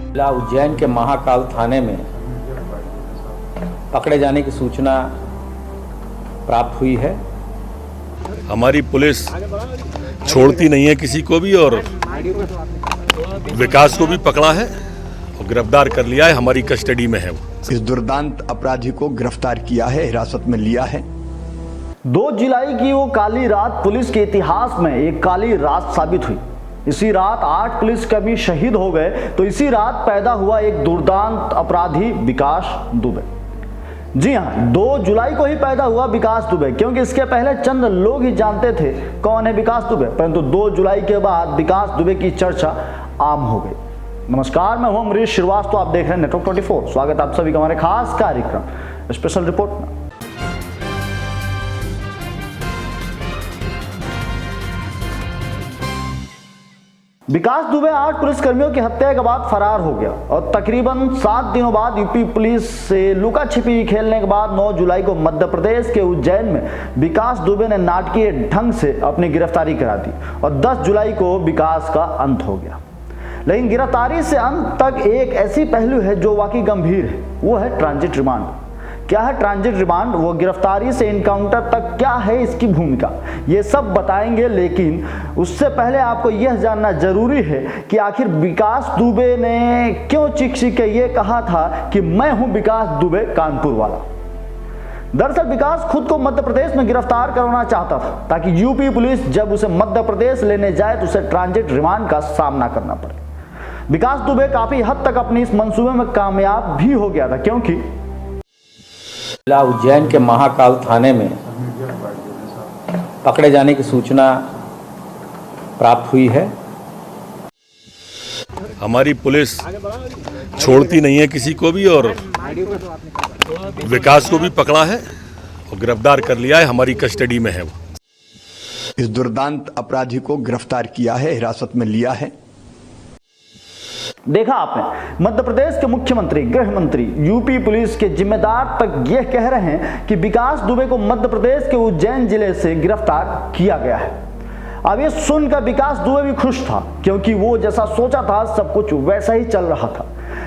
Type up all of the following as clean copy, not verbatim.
जिला उज्जैन के महाकाल थाने में पकड़े जाने की सूचना प्राप्त हुई है। हमारी पुलिस छोड़ती नहीं है किसी को भी, और विकास को भी पकड़ा है और गिरफ्तार कर लिया है, हमारी कस्टडी में है वो। इस दुर्दांत अपराधी को गिरफ्तार किया है, हिरासत में लिया है। 2 जुलाई की वो काली रात पुलिस के इतिहास में एक काली रात साबित हुई। इसी रात 8 पुलिसकर्मी शहीद हो गए तो इसी रात पैदा हुआ एक दुर्दांत अपराधी विकास दुबे। जी हां, 2 जुलाई को ही पैदा हुआ विकास दुबे, क्योंकि इसके पहले चंद लोग ही जानते थे कौन है विकास दुबे, परंतु 2 जुलाई के बाद विकास दुबे की चर्चा आम हो गई। नमस्कार, मैं हूं अमरीश श्रीवास्तव, आप देख रहे हैं नेटवर्क 24। स्वागत है आप सभी का हमारे खास कार्यक्रम स्पेशल रिपोर्ट में। विकास दुबे 8 पुलिसकर्मियों की हत्या के बाद फरार हो गया और तकरीबन 7 दिनों बाद यूपी पुलिस से लुका छिपी खेलने के बाद 9 जुलाई को मध्य प्रदेश के उज्जैन में विकास दुबे ने नाटकीय ढंग से अपनी गिरफ्तारी करा दी और 10 जुलाई को विकास का अंत हो गया। लेकिन गिरफ्तारी से अंत तक एक ऐसी पहलू है जो वाकई गंभीर है, वो है ट्रांजिट रिमांड। क्या है ट्रांजिट रिमांड, वो गिरफ्तारी से इनकाउंटर तक क्या है इसकी भूमिका, ये सब बताएंगे। लेकिन उससे पहले आपको यह जानना जरूरी है कि आखिर विकास दुबे ने क्यों चीख के ये कहा था कि मैं हूं विकास दुबे कानपुर वाला। दरअसल विकास खुद को मध्य प्रदेश में गिरफ्तार करवाना चाहता था ताकि यूपी पुलिस जब उसे मध्य प्रदेश लेने जाए तो उसे ट्रांजिट रिमांड का सामना करना पड़े। विकास दुबे काफी हद तक अपनी इस मंसूबे में कामयाब भी हो गया था, क्योंकि जिला उज्जैन के महाकाल थाने में पकड़े जाने की सूचना प्राप्त हुई है। हमारी पुलिस छोड़ती नहीं है किसी को भी, और विकास को भी पकड़ा है और गिरफ्तार कर लिया है, हमारी कस्टडी में है वो। इस दुर्दांत अपराधी को गिरफ्तार किया है, हिरासत में लिया है। देखा आपने, मध्य प्रदेश के मुख्यमंत्री, गृह मंत्री, यूपी पुलिस के जिम्मेदार तक यह कह रहे हैं कि विकास दुबे को मध्य प्रदेश के उज्जैन जिले से गिरफ्तार किया गया है। अब ये सुनकर विकास दुबे भी खुश था, क्योंकि वो जैसा सोचा था सब कुछ वैसा ही चल रहा था।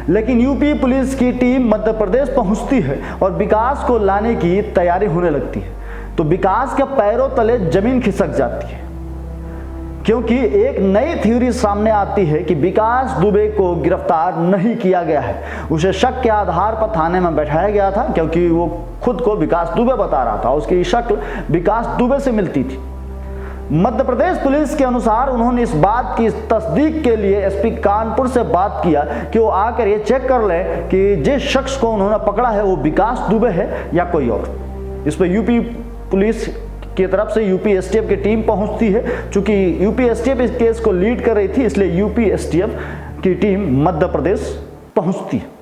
लेकिन यूपी पुलिस की टीम मध्य प्रदेश पहुंचती है और विकास को लाने की तैयारी होने लगती है तो विकास के पैरों तले जमीन खिसक जाती है, क्योंकि एक नई थ्योरी सामने आती है कि विकास दुबे को गिरफ्तार नहीं किया गया है, उसे शक के आधार पर थाने में बैठाया गया था, क्योंकि वो खुद को विकास दुबे बता रहा था, उसकी शक्ल विकास दुबे से मिलती थी। मध्य प्रदेश पुलिस के अनुसार उन्होंने इस बात की तस्दीक के लिए एसपी कानपुर से बात किया कि वो आकर ये चेक कर ले कि जिस शख्स को उन्होंने पकड़ा है वो विकास दुबे है या कोई और। इस पर यूपी पुलिस की तरफ से यूपी एसटीएफ की टीम पहुंचती है। चूंकि यूपी एसटीएफ इस केस को लीड कर रही थी, इसलिए यूपी एसटीएफ की टीम मध्य प्रदेश पहुंचती है।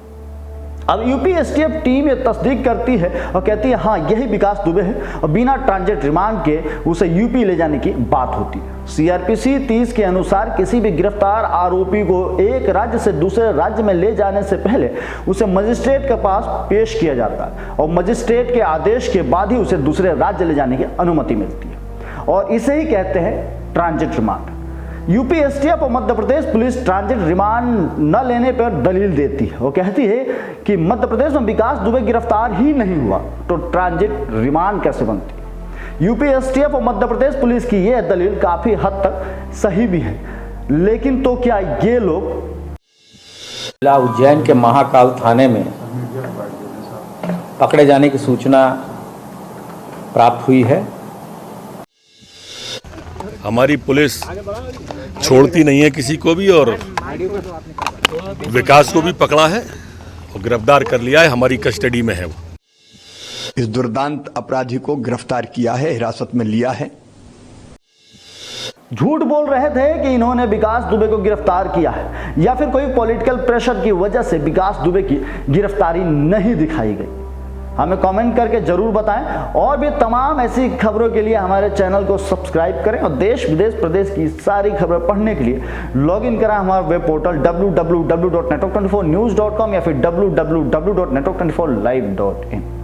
अब यूपी एसटीएफ टीम ये तस्दीक करती है और कहती है हाँ यही विकास दुबे है, और बिना ट्रांजिट रिमांड के उसे यूपी ले जाने की बात होती है। सीआरपीसी 30 के अनुसार किसी भी गिरफ्तार आरोपी को एक राज्य से दूसरे राज्य में ले जाने से पहले उसे मजिस्ट्रेट के पास पेश किया जाता है और मजिस्ट्रेट के आदेश के बाद ही उसे दूसरे राज्य ले जाने की अनुमति मिलती है, और इसे ही कहते हैं ट्रांजिट रिमांड। यूपी एसटीएफ और Madhya Pradesh police transit remand न लेने पर दलील देती है। वो कहती है कि मध्य प्रदेश में विकास दुबे गिरफ्तार ही नहीं हुआ तो ट्रांजिट रिमांड कैसे बनती है। यूपी एसटीएफ और मध्य प्रदेश पुलिस की यह दलील काफी हद तक सही भी है, लेकिन तो क्या ये लोग जिला उज्जैन के महाकाल थाने में पकड़े जाने की सूचना प्राप्त हुई है। हमारी पुलिस छोड़ती नहीं है किसी को भी, और विकास को भी पकड़ा है और गिरफ्तार कर लिया है, हमारी कस्टडी में है वो। इस दुर्दांत अपराधी को गिरफ्तार किया है, हिरासत में लिया है। झूठ बोल रहे थे कि इन्होंने विकास दुबे को गिरफ्तार किया है, या फिर कोई पॉलिटिकल प्रेशर की वजह से विकास दुबे की गिरफ्तारी नहीं दिखाई गई। हमें कमेंट करके जरूर बताएं, और भी तमाम ऐसी खबरों के लिए हमारे चैनल को सब्सक्राइब करें और देश विदेश प्रदेश की सारी खबरें पढ़ने के लिए लॉग इन करें हमारा वेब पोर्टल www.network24news.com या फिर www.network24live.in।